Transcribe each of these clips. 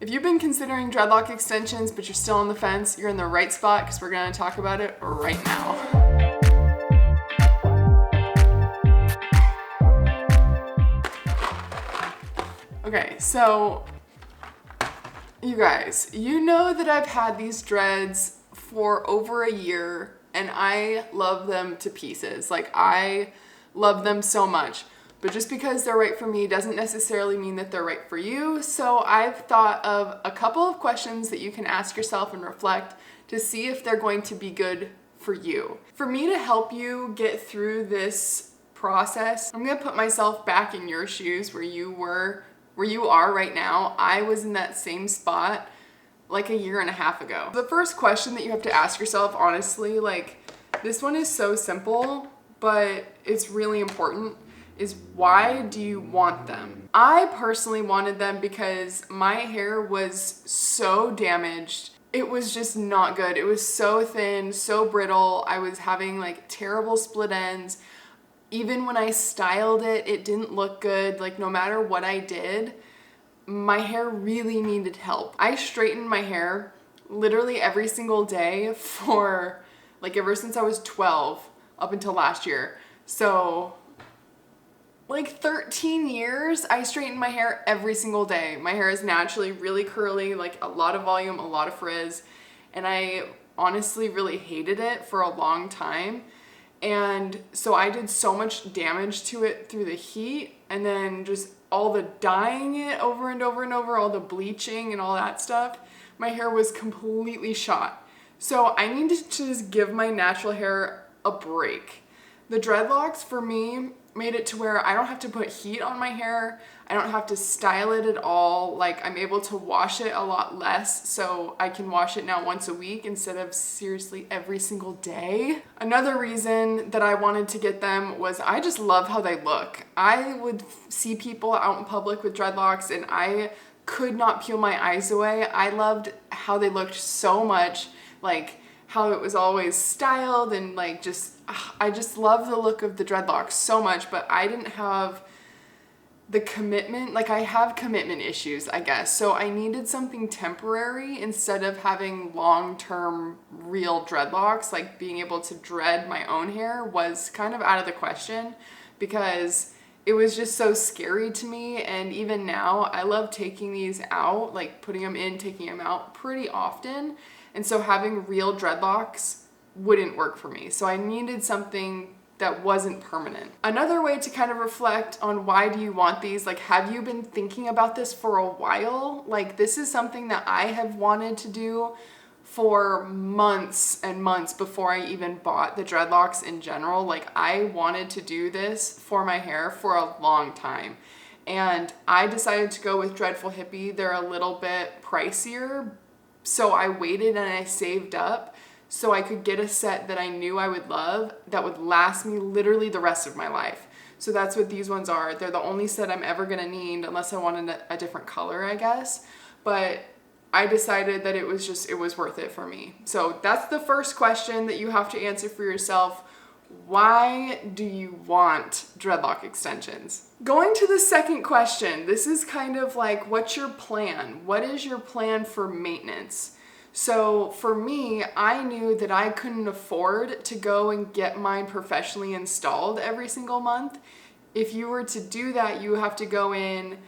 If you've been considering dreadlock extensions, but you're still on the fence, you're in the right spot because we're gonna talk about it right now. Okay, so you guys, you know that I've had these dreads for over a year and I love them to pieces. Like, I love them so much. But just because they're right for me doesn't necessarily mean that they're right for you. So I've thought of a couple of questions that you can ask yourself and reflect to see if they're going to be good for you. For me to help you get through this process, I'm gonna put myself back in your shoes where you are right now. I was in that same spot like a year and a half ago. The first question that you have to ask yourself, honestly, like, this one is so simple, but it's really important, is why do you want them? I personally wanted them because my hair was so damaged. It was just not good. It was so thin, so brittle. I was having like terrible split ends. Even when I styled it, it didn't look good. Like, no matter what I did, my hair really needed help. I straightened my hair literally every single day for like ever since I was 12 up until last year. So like 13 years, I straightened my hair every single day. My hair is naturally really curly, like a lot of volume, a lot of frizz, and I honestly really hated it for a long time. And so I did so much damage to it through the heat, and then just all the dyeing it over and over and over, all the bleaching and all that stuff. My hair was completely shot. So I needed to just give my natural hair a break. The dreadlocks for me made it to where I don't have to put heat on my hair. I don't have to style it at all. Like, I'm able to wash it a lot less, so I can wash it now once a week instead of seriously every single day. Another reason that I wanted to get them was I just love how they look. I would see people out in public with dreadlocks and I could not peel my eyes away. I loved how they looked so much, like how it was always styled, and like I just love the look of the dreadlocks so much, but I didn't have the commitment. Like, I have commitment issues, I guess. So I needed something temporary instead of having long-term real dreadlocks. Like, being able to dread my own hair was kind of out of the question because it was just so scary to me. And even now, I love taking these out, like putting them in, taking them out pretty often. And so having real dreadlocks wouldn't work for me. So I needed something that wasn't permanent. Another way to kind of reflect on why do you want these, like, have you been thinking about this for a while? Like, this is something that I have wanted to do for months and months before I even bought the dreadlocks in general. Like, I wanted to do this for my hair for a long time. And I decided to go with Dreadful Hippie. They're a little bit pricier, so I waited and I saved up so I could get a set that I knew I would love that would last me literally the rest of my life. So that's what these ones are. They're the only set I'm ever gonna need unless I wanted a different color, I guess. But I decided that it was worth it for me. So that's the first question that you have to answer for yourself. Why do you want dreadlock extensions? Going to the second question, this is kind of like, what's your plan? What is your plan for maintenance? So for me, I knew that I couldn't afford to go and get mine professionally installed every single month. If you were to do that, you have to go in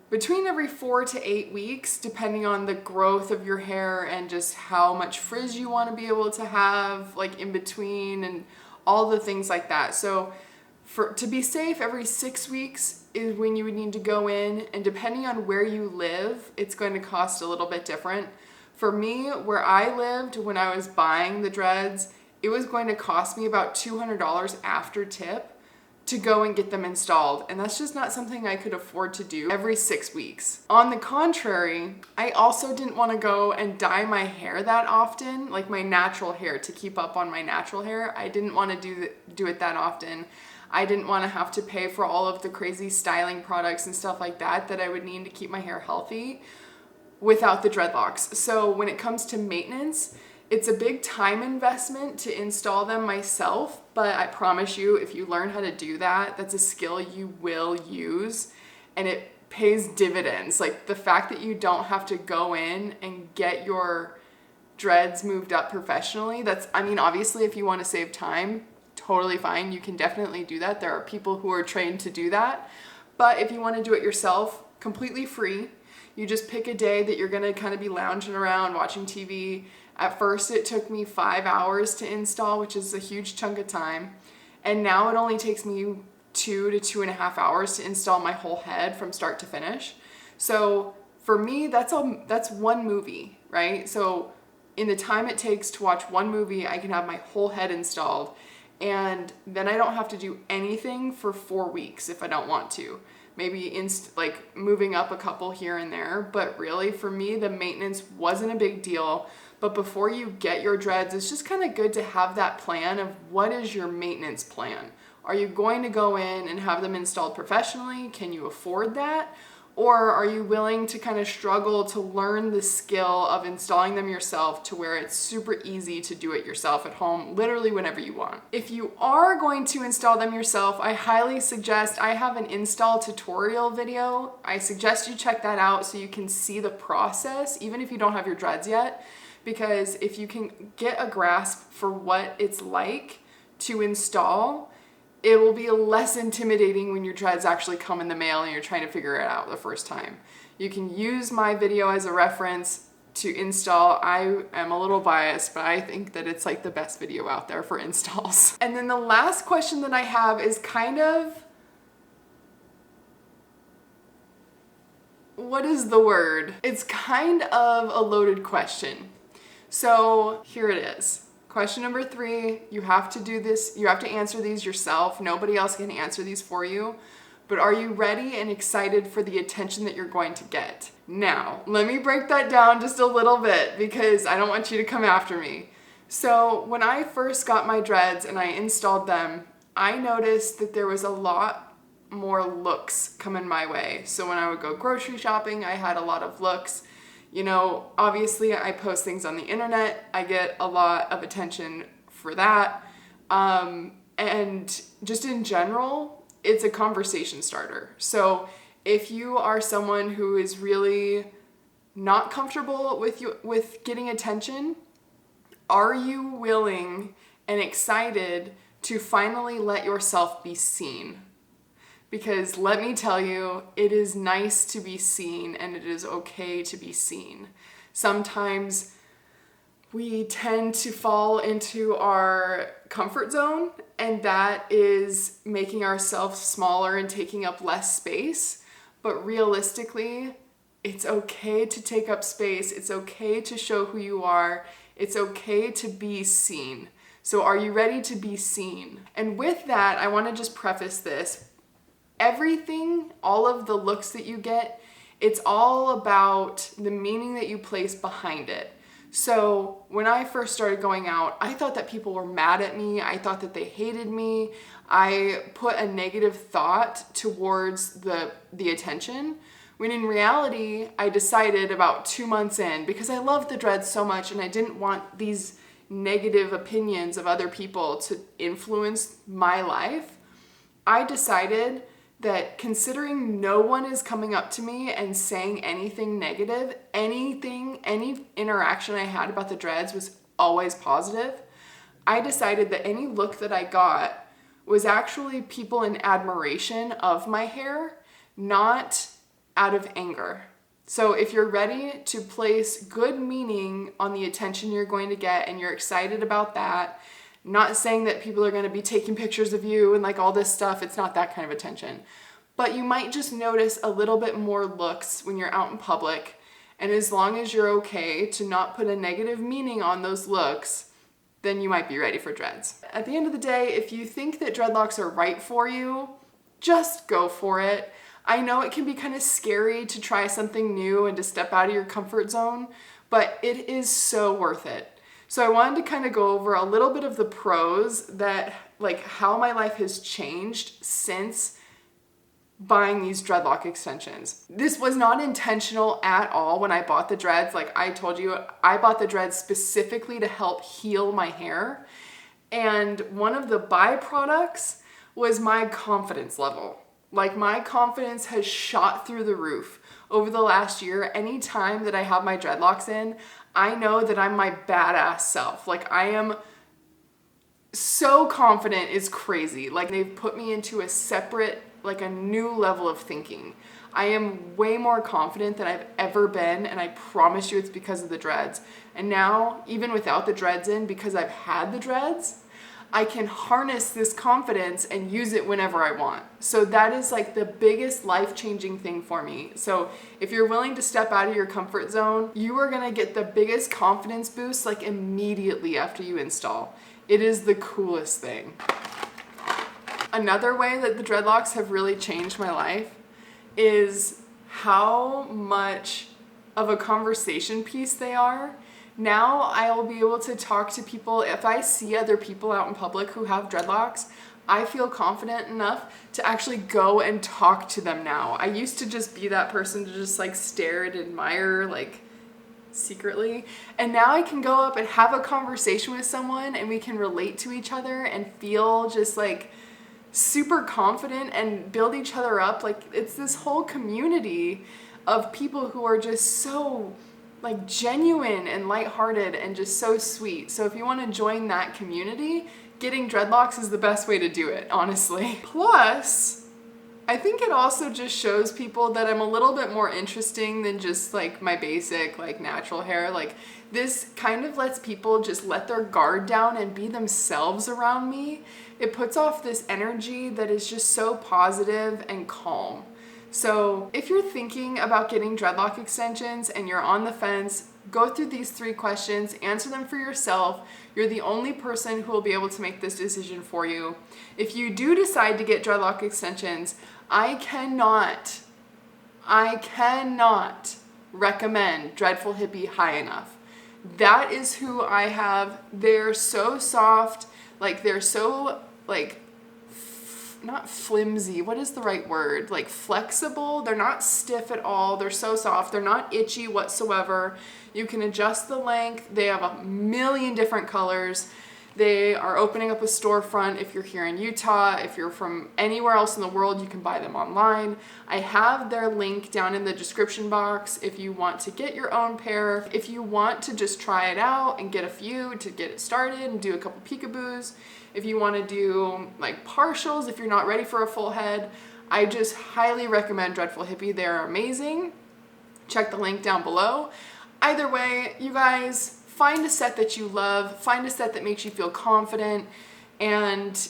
between every 4 to 8 weeks, depending on the growth of your hair and just how much frizz you want to be able to have, like, in between, and all the things like that. So to be safe, every 6 weeks is when you would need to go in, and depending on where you live, it's going to cost a little bit different. For me, where I lived when I was buying the dreads, it was going to cost me about $200 after tip to go and get them installed. And that's just not something I could afford to do every 6 weeks. On the contrary, I also didn't want to go and dye my hair that often, like my natural hair, to keep up on my natural hair. I didn't want to do it that often. I didn't want to have to pay for all of the crazy styling products and stuff like that I would need to keep my hair healthy without the dreadlocks. So when it comes to maintenance, it's a big time investment to install them myself, but I promise you, if you learn how to do that, that's a skill you will use, and it pays dividends. Like the fact that you don't have to go in and get your dreads moved up professionally. That's, I mean, obviously if you want to save time, totally fine. You can definitely do that. There are people who are trained to do that. But if you want to do it yourself, completely free, you just pick a day that you're going to kind of be lounging around watching TV. At first it took me 5 hours to install, which is a huge chunk of time. And now it only takes me 2 to 2.5 hours to install my whole head from start to finish. So for me, that's one movie, right? So in the time it takes to watch one movie, I can have my whole head installed, and then I don't have to do anything for 4 weeks if I don't want to. Maybe like moving up a couple here and there, but really for me, the maintenance wasn't a big deal. But before you get your dreads, it's just kind of good to have that plan of what is your maintenance plan. Are you going to go in and have them installed professionally? Can you afford that? Or are you willing to kind of struggle to learn the skill of installing them yourself to where it's super easy to do it yourself at home, literally whenever you want? If you are going to install them yourself, I highly suggest, I have an install tutorial video. I suggest you check that out so you can see the process, even if you don't have your dreads yet, because if you can get a grasp for what it's like to install, it will be less intimidating when your dreads actually come in the mail and you're trying to figure it out the first time. You can use my video as a reference to install. I am a little biased, but I think that it's like the best video out there for installs. And then the last question that I have is kind of, what is the word? It's kind of a loaded question. So here it is. Question number 3, you have to do this, you have to answer these yourself. Nobody else can answer these for you. But are you ready and excited for the attention that you're going to get? Now, let me break that down just a little bit because I don't want you to come after me. So when I first got my dreads and I installed them, I noticed that there was a lot more looks coming my way. So when I would go grocery shopping, I had a lot of looks. You know, obviously I post things on the internet. I get a lot of attention for that. And just in general, it's a conversation starter. So if you are someone who is really not comfortable with getting attention, are you willing and excited to finally let yourself be seen? Because let me tell you, it is nice to be seen and it is okay to be seen. Sometimes we tend to fall into our comfort zone, and that is making ourselves smaller and taking up less space. But realistically, it's okay to take up space. It's okay to show who you are. It's okay to be seen. So are you ready to be seen? And with that, I want to just preface this. Everything, all of the looks that you get, it's all about the meaning that you place behind it. So when I first started going out, I thought that people were mad at me. I thought that they hated me. I put a negative thought towards the attention, when in reality, I decided about 2 months in, because I loved the dreads so much and I didn't want these negative opinions of other people to influence my life, I decided that considering no one is coming up to me and saying anything negative, any interaction I had about the dreads was always positive, I decided that any look that I got was actually people in admiration of my hair, not out of anger. So if you're ready to place good meaning on the attention you're going to get and you're excited about that, not saying that people are going to be taking pictures of you and like all this stuff, it's not that kind of attention. But you might just notice a little bit more looks when you're out in public, and as long as you're okay to not put a negative meaning on those looks, then you might be ready for dreads. At the end of the day, if you think that dreadlocks are right for you, just go for it. I know it can be kind of scary to try something new and to step out of your comfort zone, but it is so worth it. So I wanted to kind of go over a little bit of the pros that, like, how my life has changed since buying these dreadlock extensions. This was not intentional at all when I bought the dreads. Like I told you, I bought the dreads specifically to help heal my hair. And one of the byproducts was my confidence level. Like, my confidence has shot through the roof over the last year. Any time that I have my dreadlocks in, I know that I'm my badass self. Like, I am so confident, it's crazy. Like, they've put me into a separate, like a new level of thinking. I am way more confident than I've ever been, and I promise you it's because of the dreads. And now, even without the dreads in, because I've had the dreads, I can harness this confidence and use it whenever I want. So that is like the biggest life-changing thing for me. So if you're willing to step out of your comfort zone, you are gonna get the biggest confidence boost like immediately after you install. It is the coolest thing. Another way that the dreadlocks have really changed my life is how much of a conversation piece they are. Now I will be able to talk to people. If I see other people out in public who have dreadlocks, I feel confident enough to actually go and talk to them now. I used to just be that person to just like stare and admire like secretly. And now I can go up and have a conversation with someone and we can relate to each other and feel just like super confident and build each other up. Like, it's this whole community of people who are just so like genuine and lighthearted and just so sweet. So if you want to join that community, getting dreadlocks is the best way to do it, honestly. Plus, I think it also just shows people that I'm a little bit more interesting than just like my basic like natural hair. Like, this kind of lets people just let their guard down and be themselves around me. It puts off this energy that is just so positive and calm. So if you're thinking about getting dreadlock extensions and you're on the fence, go through these 3 questions, answer them for yourself. You're the only person who will be able to make this decision for you. If you do decide to get dreadlock extensions, I cannot recommend Dreadful Hippie high enough. That is who I have. They're so soft, like they're so like not flimsy, what is the right word? Like flexible. They're not stiff at all. They're so soft. They're not itchy whatsoever. You can adjust the length. They have a million different colors. They are opening up a storefront if you're here in Utah. If you're from anywhere else in the world, you can buy them online. I have their link down in the description box if you want to get your own pair. If you want to just try it out and get a few to get it started and do a couple peekaboos. If you want to do like partials, if you're not ready for a full head, I just highly recommend Dreadful Hippie. They're amazing. Check the link down below. Either way, you guys, find a set that you love, find a set that makes you feel confident, and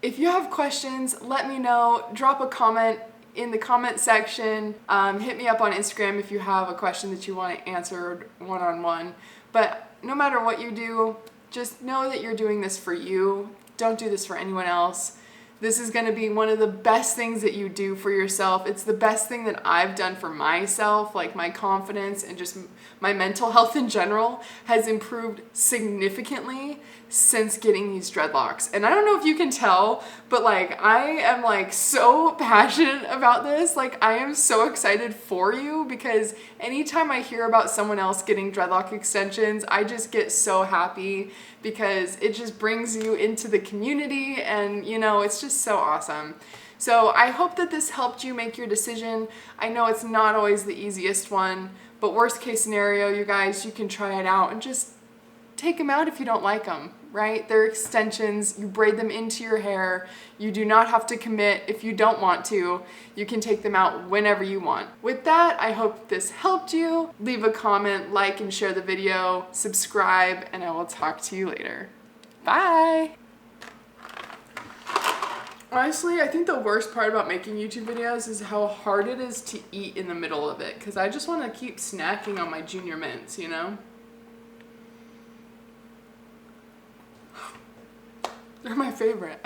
if you have questions, let me know. Drop a comment in the comment section. Hit me up on Instagram if you have a question that you want answered one-on-one. But no matter what you do, just know that you're doing this for you. Don't do this for anyone else. This is going to be one of the best things that you do for yourself. It's the best thing that I've done for myself, like my confidence and just my mental health in general has improved significantly since getting these dreadlocks. And I don't know if you can tell, but like I am like so passionate about this. Like I am so excited for you because anytime I hear about someone else getting dreadlock extensions, I just get so happy because it just brings you into the community and you know, it's just so awesome. So I hope that this helped you make your decision. I know it's not always the easiest one, but worst case scenario, you guys, you can try it out and just take them out if you don't like them, right? They're extensions. You braid them into your hair. You do not have to commit if you don't want to. You can take them out whenever you want. With that, I hope this helped you. Leave a comment, like and share the video, subscribe, and I will talk to you later. Bye! Honestly, I think the worst part about making YouTube videos is how hard it is to eat in the middle of it because I just want to keep snacking on my Junior Mints, you know? They're my favorite.